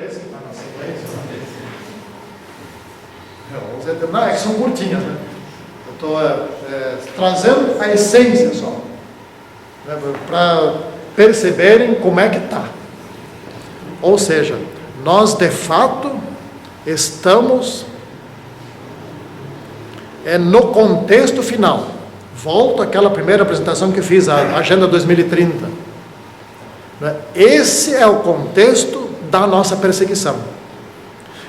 esse que está na sequência. Não, é que são curtinhas, né? Eu estou trazendo a essência só, né, para perceberem como é que está. Ou seja, nós de fato estamos no contexto final. Volto àquela primeira apresentação que fiz, a Agenda 2030. Né? Esse é o contexto da nossa perseguição.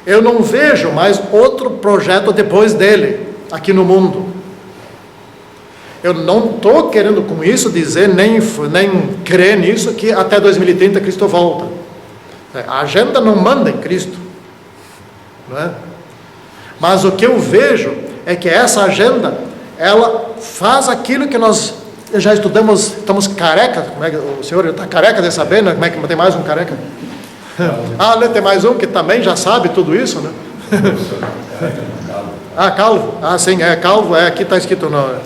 Eu não vejo mais outro projeto depois dele, aqui no mundo. Eu não estou querendo com isso dizer, nem crer nisso, que até 2030 Cristo volta. A agenda não manda em Cristo. Não é? Mas o que eu vejo é que essa agenda, ela faz aquilo que nós já estudamos, estamos carecas. Como é que o senhor está careca de saber, né? Como é que tem mais um careca? Tem mais um que também já sabe tudo isso, né? Calvo. Sim, calvo, aqui está escrito não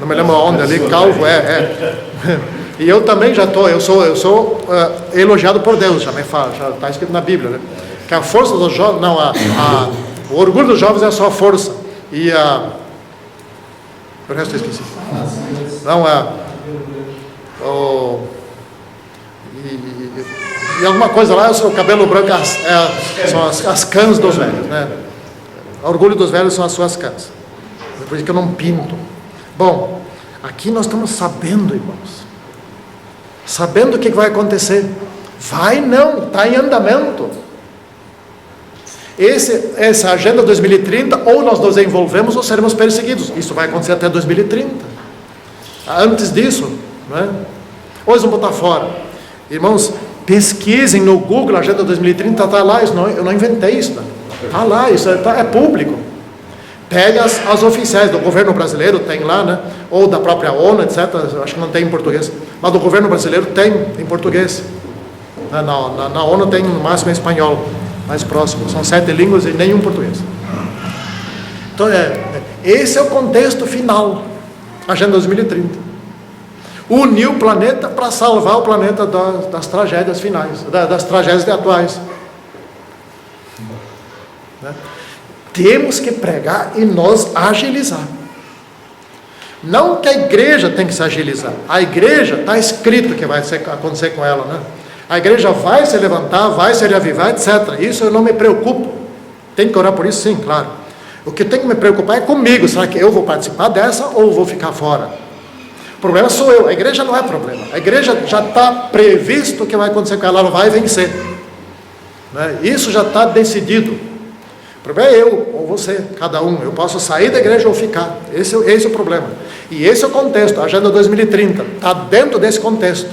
me lembro onde ali, calvo, E eu também já estou, eu sou elogiado por Deus, já está escrito na Bíblia, né? Que a força dos jovens, o orgulho dos jovens é a sua força, e o resto eu esqueci. E alguma coisa lá, o cabelo branco são as cãs dos velhos, né? O orgulho dos velhos são as suas cãs. É por isso que eu não pinto. Bom, aqui nós estamos sabendo, irmãos. Sabendo o que vai acontecer. Está em andamento. Essa Agenda 2030, ou nós nos envolvemos ou seremos perseguidos. Isso vai acontecer até 2030. Antes disso, não é? Ou eles vão botar fora. Irmãos, pesquisem no Google, a Agenda 2030 está lá, eu não inventei isso. Está lá, isso é público. Pegue as oficiais do governo brasileiro, tem lá, né? Ou da própria ONU, etc. Acho que não tem em português. Mas do governo brasileiro tem em português. Na ONU tem no máximo em espanhol, mais próximo. São 7 línguas e nenhum português. Então, esse é o contexto final. Agenda 2030. Unir o planeta para salvar o planeta das tragédias finais, das tragédias atuais. Né? Temos que pregar e nos agilizar. Não que a igreja tem que se agilizar. A igreja, está escrito que vai acontecer com ela, né? A igreja vai se levantar, vai se reavivar, etc. Isso eu não me preocupo. Tem que orar por isso, sim, claro. O que tem que me preocupar é comigo. Será que eu vou participar dessa ou vou ficar fora? O problema sou eu. A igreja não é problema. A igreja já está previsto o que vai acontecer com ela. Ela vai vencer. Né? Isso já está decidido. O problema é eu ou você, cada um. Eu posso sair da igreja ou ficar. Esse é o problema. E esse é o contexto. A Agenda 2030 está dentro desse contexto.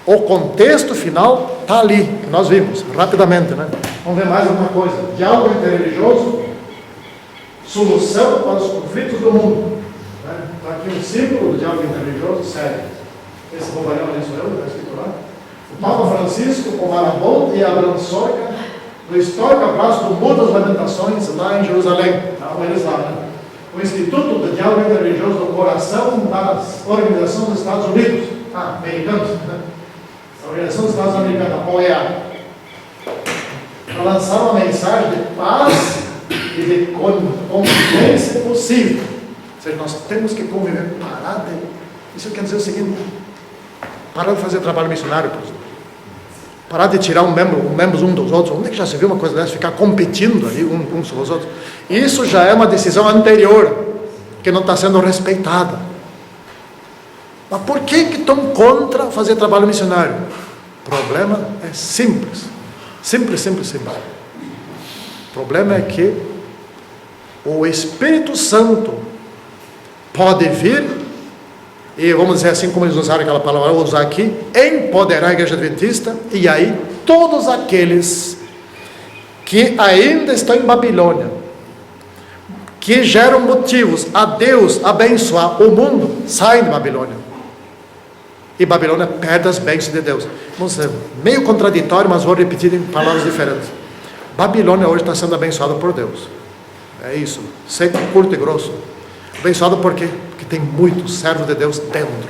O contexto final está ali, que nós vimos, rapidamente, né? Vamos ver mais alguma coisa. Diálogo interreligioso, solução para os conflitos do mundo. Está aqui um símbolo do diálogo interreligioso, sério. Esse bobalhão ali sou eu, está escrito lá. O Papa Francisco, com Marabon e Abraham Sorca, no histórico abraço do Muro das Lamentações, lá em Jerusalém. Estavam eles lá, né? O Instituto do Diálogo Interreligioso do Coração da Organização dos Estados Unidos, americanos, né? A Organização dos Estados Americanos, a OEA, para lançar uma mensagem de paz e de convivência possível. Ou seja, nós temos que conviver, isso quer dizer o seguinte: parar de fazer trabalho missionário, por exemplo. Parar de tirar membros um dos outros. Onde é que já se viu uma coisa dessa? Ficar competindo ali uns com os outros. Isso já é uma decisão anterior, que não está sendo respeitada. Mas por que estão contra fazer trabalho missionário? O problema é simples. Simples. O problema é que o Espírito Santo pode vir, e vamos dizer assim, como eles usaram aquela palavra, eu vou usar aqui, empoderar a igreja adventista, e aí todos aqueles que ainda estão em Babilônia, que geram motivos a Deus abençoar o mundo, saem de Babilônia. E Babilônia perde as bênçãos de Deus. Vamos dizer, meio contraditório, mas vou repetir em palavras diferentes. Babilônia hoje está sendo abençoada por Deus. É isso, seco, curto e grosso. Abençoado por quê? Porque tem muitos servos de Deus dentro.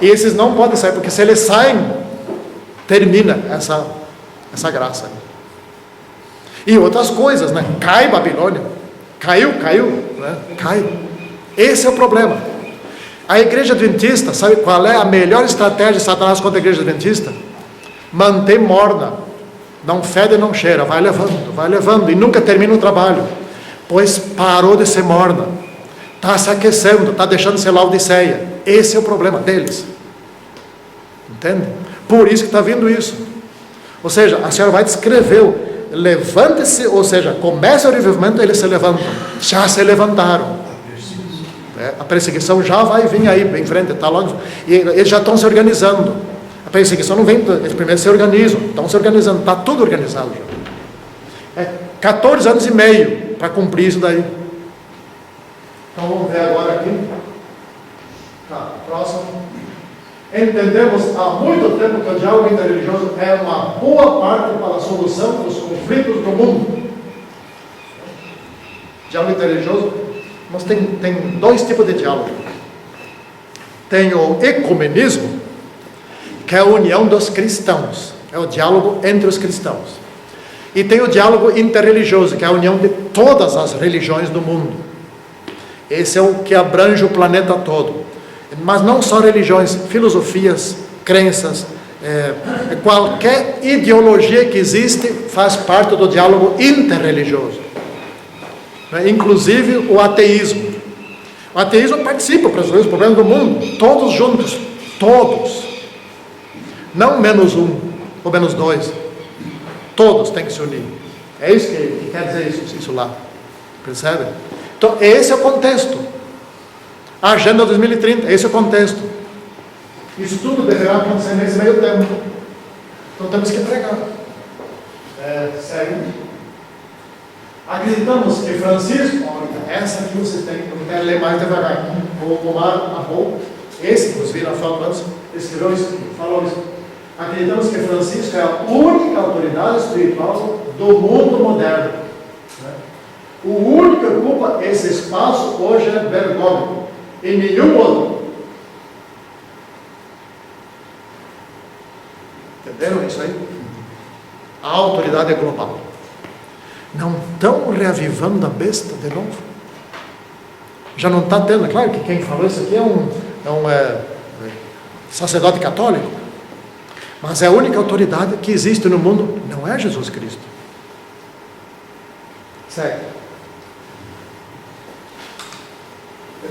E esses não podem sair, porque se eles saem, termina essa graça. E outras coisas, né? Cai Babilônia, caiu, né? Cai. Esse é o problema. A igreja adventista, sabe qual é a melhor estratégia de Satanás contra a igreja adventista? Manter morna, não fede, não cheira, vai levando, e nunca termina o trabalho, pois parou de ser morna, está se aquecendo, está deixando de ser Laodiceia. Esse é o problema deles, entende? Por isso que está vindo isso. Ou seja, a senhora vai descrever, levante-se, ou seja, começa o revivimento, eles se levantam, já se levantaram. A perseguição já vai vir aí, bem em frente, está logo, e eles já estão se organizando. A perseguição não vem, eles primeiro se organizam, estão se organizando, está tudo organizado já. 14 anos e meio para cumprir isso daí. Então vamos ver agora aqui. Tá, próximo. Entendemos há muito tempo que o diálogo interreligioso é uma boa parte para a solução dos conflitos do mundo. Diálogo interreligioso, mas tem dois tipos de diálogo. Tem o ecumenismo, que é a união dos cristãos, é o diálogo entre os cristãos. E tem o diálogo interreligioso, que é a união de todas as religiões do mundo. Esse é o que abrange o planeta todo. Mas não só religiões, filosofias, crenças, qualquer ideologia que existe faz parte do diálogo interreligioso. Inclusive o ateísmo. O ateísmo participa para resolver os problemas do mundo, todos juntos, todos. Não menos um ou menos dois. Todos têm que se unir. É isso que quer dizer isso lá. Percebe? Então, esse é o contexto. A Agenda 2030, esse é o contexto. Isso tudo deverá acontecer nesse meio tempo. Então temos que pregar. Segue. Acreditamos que Francisco, essa aqui vocês têm que ler mais devagar. O Omar Abou, esse que vocês viram a foto antes, escreveu isso, falou isso. Acreditamos que Francisco é a única autoridade espiritual do mundo moderno. O único que ocupa esse espaço hoje é Bergoglio, e nenhum outro. Entenderam isso aí? A autoridade é global. Não estão reavivando a besta de novo? Já não está tendo, é claro que quem falou isso aqui é um sacerdote católico, mas é a única autoridade que existe no mundo, não é Jesus Cristo. Segue.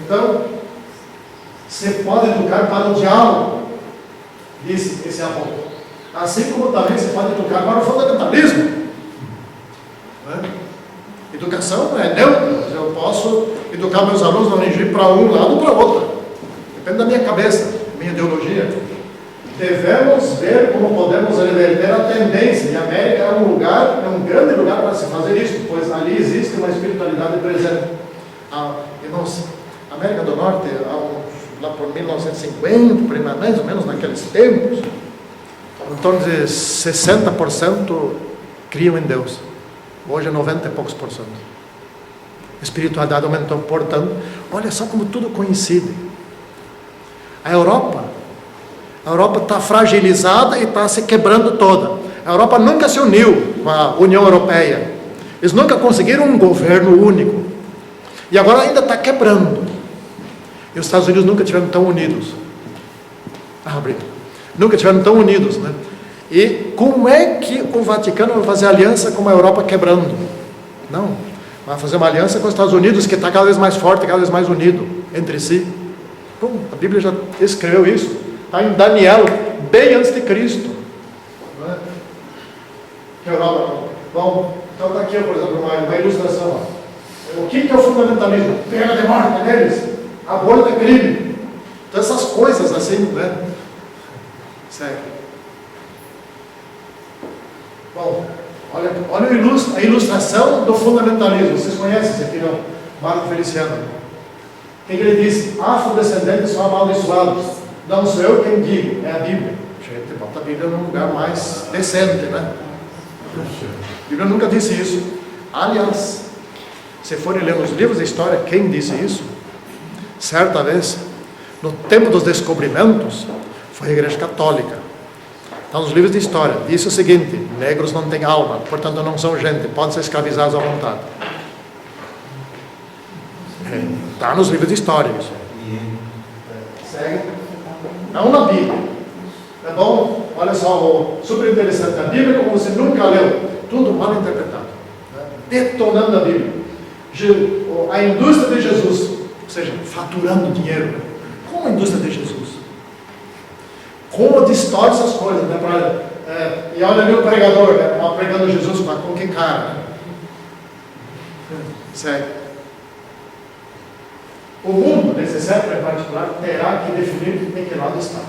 Então, você pode educar para o diálogo, disse esse avô. Assim como também você pode educar para o fundamentalismo. Educação é neutra. Eu posso educar meus alunos, não ir para um lado ou para outro. Depende da minha cabeça, minha ideologia. Devemos ver como podemos reverter a tendência. E a América é um grande lugar para se fazer isso, pois ali existe uma espiritualidade presente. Irmãos, a América do Norte, lá por 1950, mais ou menos naqueles tempos, em torno de 60% criam em Deus. Hoje é 90 e poucos por cento. A espiritualidade aumentou, portanto, olha só como tudo coincide. A Europa está fragilizada e está se quebrando toda. A Europa nunca se uniu com a União Europeia. Eles nunca conseguiram um governo único. E agora ainda está quebrando. E os Estados Unidos nunca estiveram tão unidos. Nunca estiveram tão unidos, né? E como é que o Vaticano vai fazer aliança com a Europa quebrando? Não. Vai fazer uma aliança com os Estados Unidos, que está cada vez mais forte, cada vez mais unido entre si. Bom, a Bíblia já escreveu isso. Está em Daniel, bem antes de Cristo. Não é? Que Europa. Bom, então está aqui, por exemplo, uma ilustração. O que é o fundamentalismo? Pena de morte deles. Aborto é crime. Então essas coisas assim, né? Sério. Bom, olha a ilustração do fundamentalismo. Vocês conhecem esse aqui, não? Marco Feliciano. O que ele disse? Afrodescendentes são amaldiçoados. Não sou eu quem digo, é a Bíblia. Gente, bota a Bíblia num lugar mais decente, né? A Bíblia nunca disse isso. Aliás, se forem ler os livros de história, quem disse isso? Certa vez, no tempo dos descobrimentos, foi a Igreja Católica. Está nos livros de história. Diz o seguinte: negros não têm alma, portanto não são gente, podem ser escravizados à vontade. Está nos livros de história isso. Segue. Não na Bíblia. É bom? Olha só, super interessante. A Bíblia, como você nunca leu, tudo mal interpretado. Detonando a Bíblia. A indústria de Jesus, ou seja, faturando dinheiro. Como a indústria de Jesus? Como distorce essas coisas, né? E olha ali o pregador, né? Pregando Jesus com que cara, né? Segue. O mundo, nesse século em particular, terá que definir em que lado está.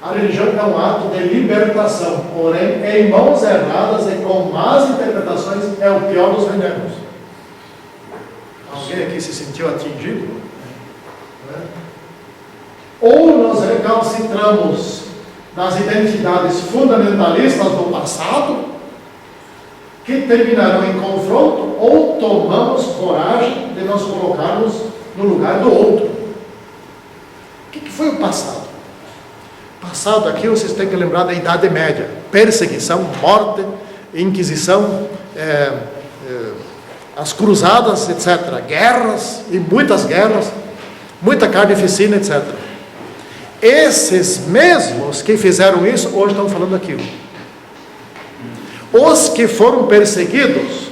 A religião é um ato de libertação, porém, em mãos erradas e com más interpretações, é o pior dos venenos. Alguém aqui se sentiu atingido? Ou nós recalcitramos nas identidades fundamentalistas do passado, que terminarão em confronto, ou tomamos coragem de nos colocarmos no lugar do outro. O que foi o passado? Passado aqui vocês têm que lembrar da Idade Média: perseguição, morte, inquisição, as cruzadas, etc. Guerras, e muitas guerras, muita carnificina, etc. Esses mesmos que fizeram isso, hoje estão falando aquilo. Os que foram perseguidos,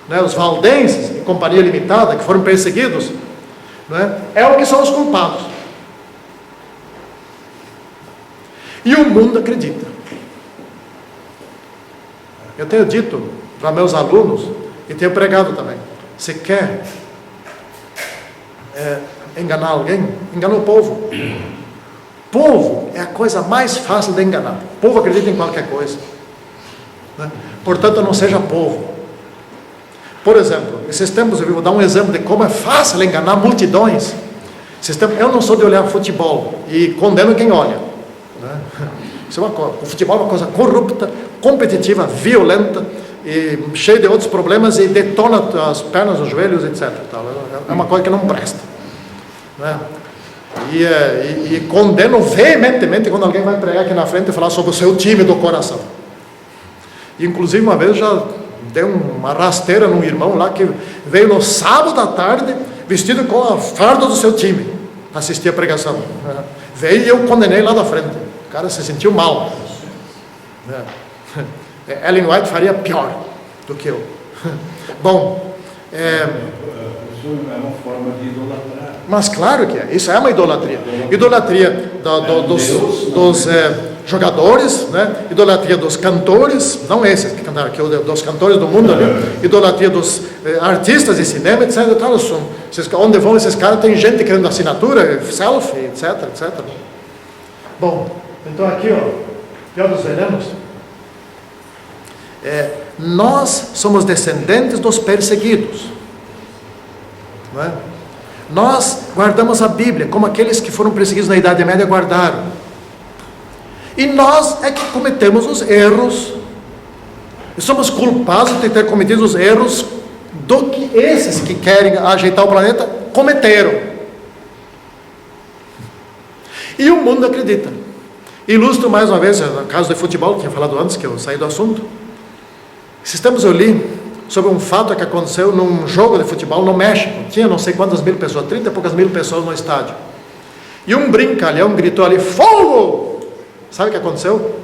né, os valdenses e companhia limitada, que foram perseguidos, né, é o que são os culpados. E o mundo acredita. Eu tenho dito para meus alunos, e tenho pregado também: você quer enganar alguém? Engana o povo. Povo é a coisa mais fácil de enganar. O povo acredita em qualquer coisa, né? Portanto, não seja povo. Por exemplo, esses tempos eu vou dar um exemplo de como é fácil enganar multidões. Eu não sou de olhar futebol e condeno quem olha, né? Isso é o futebol é uma coisa corrupta, competitiva, violenta, e cheia de outros problemas, e detona as pernas, os joelhos, etc. É uma coisa que não presta, né? E condeno veementemente quando alguém vai pregar aqui na frente e falar sobre o seu time do coração. Inclusive uma vez já dei uma rasteira num irmão lá que veio no sábado à tarde vestido com a farda do seu time para assistir a pregação. Veio e eu condenei lá da frente. O cara se sentiu mal. Ellen White faria pior do que eu. Bom, isso é uma forma de idolatrar. Mas claro que é, isso é uma idolatria. Idolatria dos jogadores, né? Idolatria dos cantores, não esses que cantaram aqui, dos cantores do mundo ali, idolatria dos artistas de cinema, etc. Onde vão esses caras, tem gente querendo assinatura, selfie, etc, etc. Bom, então aqui, pior dos venenos. Nós somos descendentes dos perseguidos, não é? Nós guardamos a Bíblia como aqueles que foram perseguidos na Idade Média guardaram. E nós é que cometemos os erros. E somos culpados de ter cometido os erros do que esses que querem ajeitar o planeta cometeram. E o mundo acredita. Ilustro mais uma vez o caso de futebol, que tinha falado antes, que eu saí do assunto. Esses tempos eu li sobre um fato que aconteceu num jogo de futebol no México. Tinha não sei quantas mil pessoas, 30 e poucas mil pessoas no estádio. E um brincalhão gritou ali: fogo! Sabe o que aconteceu?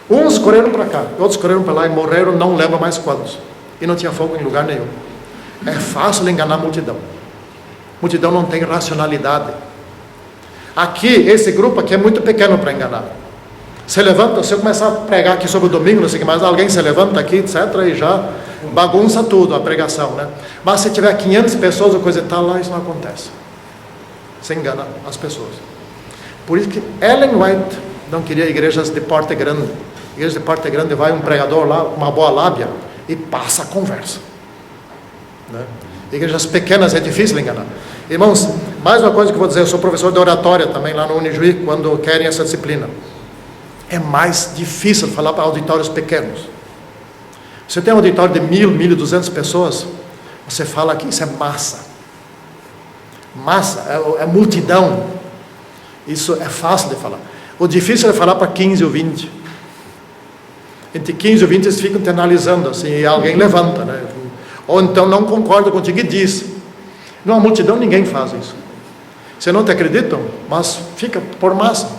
Uns correram para cá, outros correram para lá e morreram, não lembro mais quantos. E não tinha fogo em lugar nenhum. É fácil enganar a multidão. Multidão não tem racionalidade. Aqui, esse grupo aqui é muito pequeno para enganar. Se levanta, se eu começar a pregar aqui sobre o domingo, não sei o que mais, alguém se levanta aqui, etc, e já bagunça tudo a pregação, né? Mas se tiver 500 pessoas ou coisa e tal, lá isso não acontece. Você engana as pessoas. Por isso que Ellen White não queria igrejas de porte grande. Igreja de porte grande, vai um pregador lá, uma boa lábia, e passa a conversa, né? Igrejas pequenas é difícil enganar. Irmãos, mais uma coisa que eu vou dizer: eu sou professor de oratória também lá no Unijuí, quando querem essa disciplina. É mais difícil falar para auditórios pequenos. Você tem um auditório de 1.000, 1.200 pessoas, você fala que isso é massa. Massa, é multidão. Isso é fácil de falar. O difícil é falar para 15 ou 20. Entre 15 ou 20 eles ficam te analisando assim, e alguém levanta, né? Ou então não concorda contigo e diz. Numa multidão ninguém faz isso. Você não te acreditam? Mas fica por massa.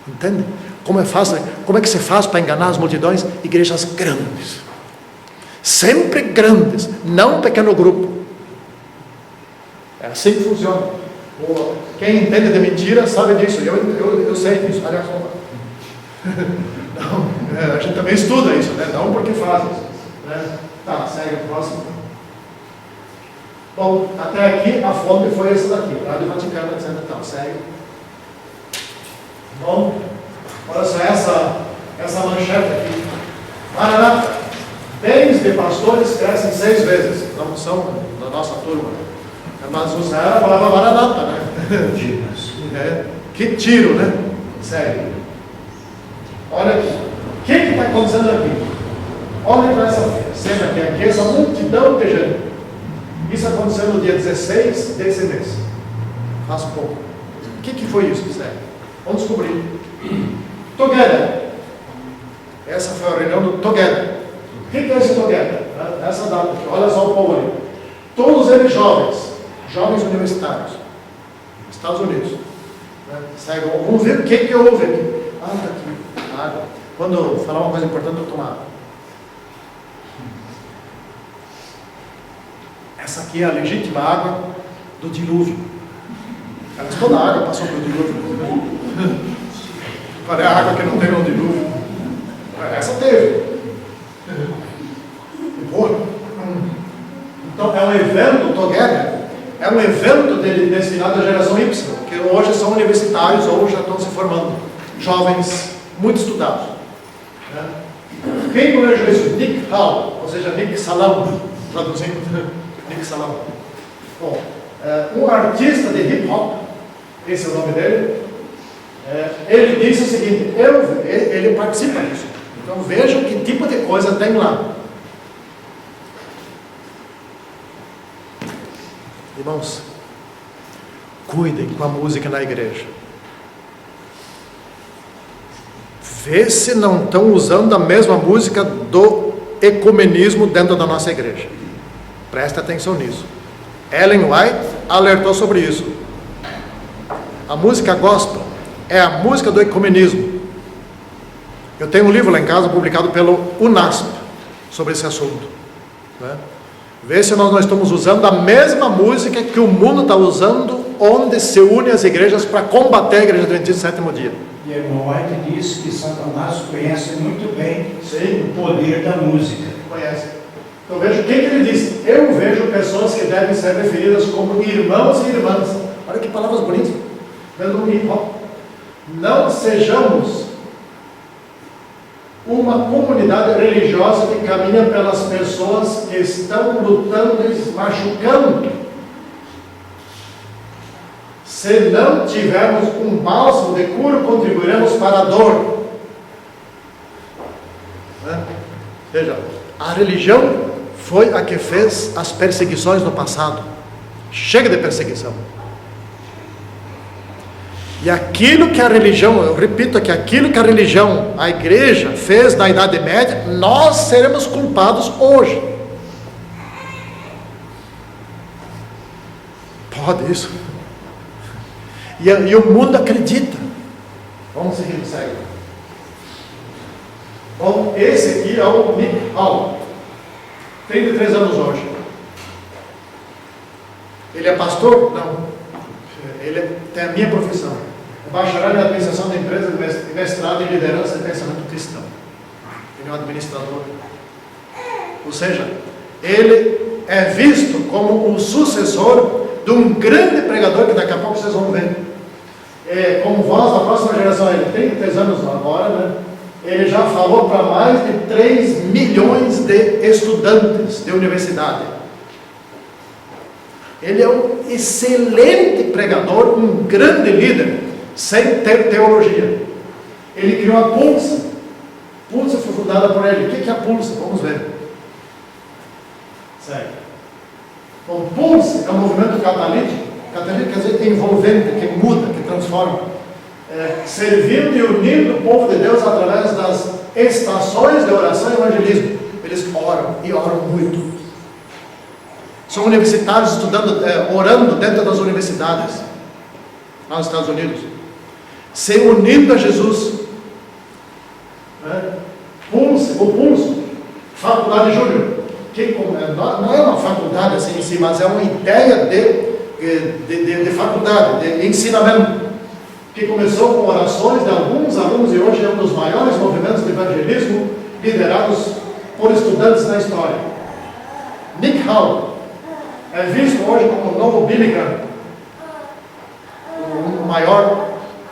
Entende? Como é que se faz para enganar as multidões? Igrejas grandes. Sempre grandes, não um pequeno grupo. É assim que funciona. Quem entende de mentira sabe disso. Eu sei disso. Aliás, não, a gente também estuda isso, né? Não porque faz isso, né? Tá, segue o próximo. Bom, até aqui a fonte foi essa daqui, Rádio Vaticano, etc. Então, segue. Bom, olha só essa manchete aqui. Maranata, bens de pastores crescem 6 vezes. Não são da nossa turma, mas o Zé falava Maranata, né? Que tiro, né? Segue. Olha aqui. O que está acontecendo aqui? Olha para essa cena aqui. Aqui essa multidão de gente. Isso aconteceu no dia 16 desse mês. Faz pouco. O que foi isso, Zé? Vamos descobrir. Together. Essa foi a reunião do Together. O que é esse Together? Essa data aqui. Olha só o povo ali. Todos eles jovens universitários. Estados Unidos. Vamos ver o que houve aqui. Está aqui. Água. Quando falar uma coisa importante, eu tomar água. Essa aqui é a legítima água do dilúvio. Toda a água passou pelo dilúvio. Qual é a água que não tem no dilúvio? Essa teve. Então é um evento, Together, é um evento destinado à geração Y, que hoje são universitários ou já estão se formando. Jovens muito estudados. Quem planejou isso? Nick Hall, ou seja, Nick Salão, traduzindo, Nick Salão. Bom, um artista de hip hop, esse é o nome dele, ele disse o seguinte, ele participa disso, então vejam que tipo de coisa tem lá. Irmãos, cuidem com a música na igreja. Vê se não estão usando a mesma música do ecumenismo dentro da nossa igreja. Presta atenção nisso. Ellen White alertou sobre isso. A música gospel é a música do ecumenismo. Eu tenho um livro lá em casa publicado pelo UNASP sobre esse assunto, né? Vê se nós não estamos usando a mesma música que o mundo está usando, onde se une as igrejas para combater a igreja adventista do sétimo dia. E a irmã White disse que Satanás conhece muito bem Sim. o poder da música. Conhece. Então veja o que ele disse. Eu vejo pessoas que devem ser referidas como irmãos e irmãs. Olha que palavras bonitas. Não sejamos uma comunidade religiosa que caminha pelas pessoas que estão lutando e se machucando. Se não tivermos um bálsamo de cura, contribuiremos para a dor. Veja, a religião foi a que fez as perseguições no passado. Chega de perseguição. E aquilo que a religião, eu repito aqui, aquilo que a religião, a igreja fez na Idade Média, nós seremos culpados hoje. Pode isso? E o mundo acredita. Vamos seguir, segue. Bom, esse aqui é o Nick Hall, 33 anos hoje. Ele é pastor? Não. Ele tem a minha profissão. É bacharel em administração de empresas e mestrado em liderança e pensamento cristão. Ele é um administrador. Ou seja, ele é visto como o sucessor de um grande pregador que daqui a pouco vocês vão ver. Como voz da próxima geração, ele tem 33 anos agora, né? Ele já falou para mais de 3 milhões de estudantes de universidade. Ele é um excelente pregador, um grande líder, sem ter teologia. Ele criou a Pulsa. Pulsa foi fundada por ele. O que é a Pulsa? Vamos ver. Segue. Bom, Pulsa é um movimento catalítico. Catalítico quer dizer envolvente, que muda, que transforma. servindo e unindo o povo de Deus através das estações de oração e evangelismo. Eles oram, e oram muito. São universitários estudando, orando dentro das universidades, lá nos Estados Unidos, se unindo a Jesus. O Pulso, Faculdade Júnior, que não é uma faculdade assim em si, mas é uma ideia de faculdade, de ensinamento, que começou com orações de alguns alunos e hoje é um dos maiores movimentos de evangelismo liderados por estudantes na história. Nick Hall é visto hoje como o novo Billy Graham, o maior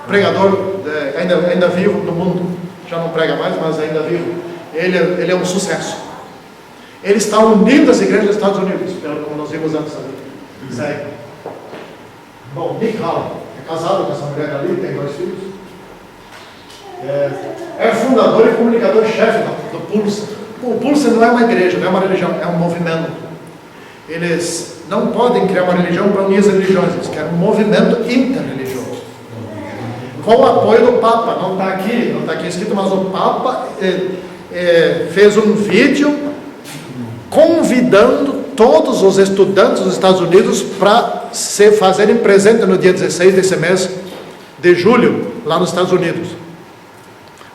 pregador ainda vivo no mundo. Já não prega mais, mas ainda vivo. Ele é um sucesso. Ele está unindo as igrejas dos Estados Unidos, como nós vimos antes ali. Segue. Bom, Nick Hall é casado com essa mulher ali, tem 2 filhos. É fundador e comunicador-chefe do Pulse. O Pulse não é uma igreja, não é uma religião, é um movimento. Eles não podem criar uma religião para unir as religiões, eles querem um movimento interreligioso. Com o apoio do Papa, não está aqui escrito, mas o Papa fez um vídeo convidando todos os estudantes dos Estados Unidos para se fazerem presente no dia 16 desse mês de julho, lá nos Estados Unidos.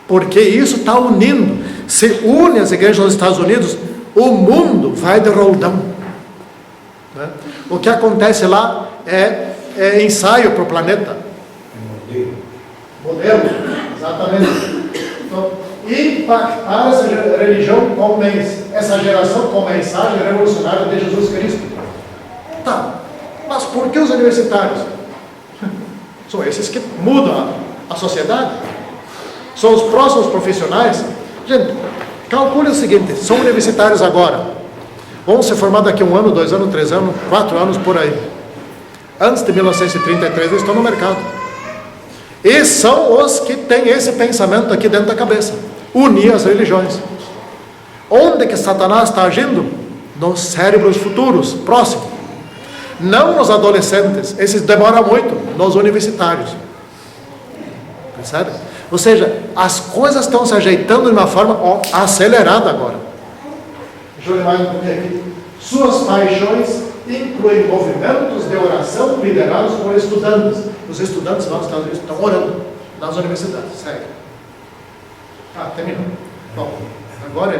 Porque isso está unindo, se une as igrejas dos Estados Unidos, o mundo vai de roldão. O que acontece lá é ensaio para o planeta. Modelo, exatamente. Então, impactar essa religião essa geração com a mensagem revolucionária de Jesus Cristo. Tá, mas por que os universitários? São esses que mudam a sociedade. São os próximos profissionais. Gente, calcule o seguinte, são universitários agora. Vão se formar daqui a 1 ano, 2 anos, 3 anos, 4 anos, por aí. Antes de 1933, eles estão no mercado. E são os que têm esse pensamento aqui dentro da cabeça. Unir as religiões. Onde que Satanás está agindo? Nos cérebros futuros, próximos. Não nos adolescentes. Esses demoram muito. Nos universitários. Percebe? Ou seja, as coisas estão se ajeitando de uma forma acelerada agora. Deixa eu ler mais um pouquinho aqui. Suas paixões incluem movimentos de oração liderados por estudantes. Os estudantes lá nos Estados Unidos estão orando nas universidades. Segue. Terminou. Bom, agora